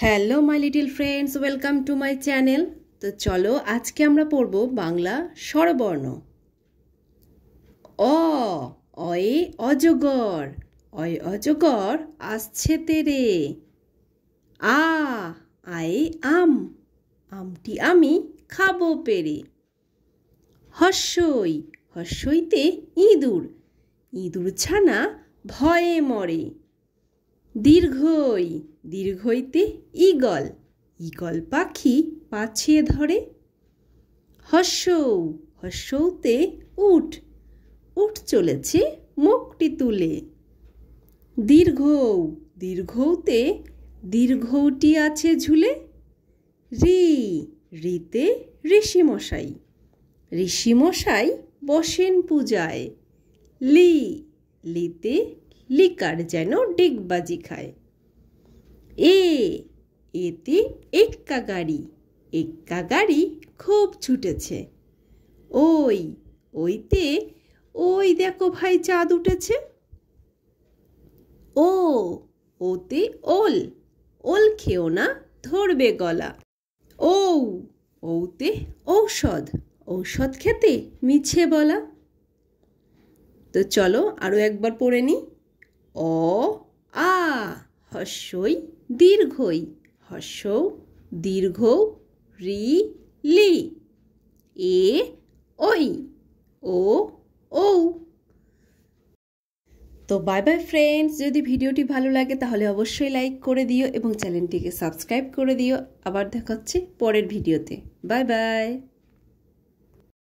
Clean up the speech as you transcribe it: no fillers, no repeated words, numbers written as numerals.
Hello my little friends, welcome to my channel. তো চলো আজকে আমরা পড়ব বাংলা স্বরবর্ণ। অ, অয়ে অজগর, অয় অজগর আসছে তেরে। আ, আয়ে আম, আমটি আমি খাবো পেরে। হর্ষই, হর্ষইতে ইঁদুর, ইঁদুর ছানা ভয়ে মরে। দীর্ঘই, দীর্ঘইতে ঈগল, ঈগল পাখি পাছে ধরে। হর্ষৌ, হর্ষৌতে উট, উট চলেছে মুখটি তুলে। দীর্ঘৌ, দীর্ঘৌতে দীর্ঘৌটি আছে ঝুলে। রি, রিতে ঋষিমশাই, ঋষিমশাই বসেন পূজায়। লি, লিতে লিকার যেন ডিগবাজি খায়। এ, এতে এক্কা গাড়ি, এক্কা গাড়ি খুব ছুটেছে। ওই, ওইতে ওই দেখো ভাই চাঁদ উঠেছে। ও, ওতে ওল, ওল খেও না ধরবে গলা। ঔ, ওতে ঔষধ, ঔষধ খেতে মিছে বলা। তো চলো আরো একবার পড়ে নি। অ, আ, হর্ষই দীর্ঘই, হর্ষৌ দীর্ঘৌ রি, লি। এ, ওই, ও, ঔ। তো বাই বাই ফ্রেন্ডস, যদি ভিডিওটি ভালো লাগে তাহলে অবশ্যই লাইক করে দিও এবং চ্যানেলটিকে সাবস্ক্রাইব করে দিও। আবার দেখা হচ্ছে পরের ভিডিওতে। Bye bye.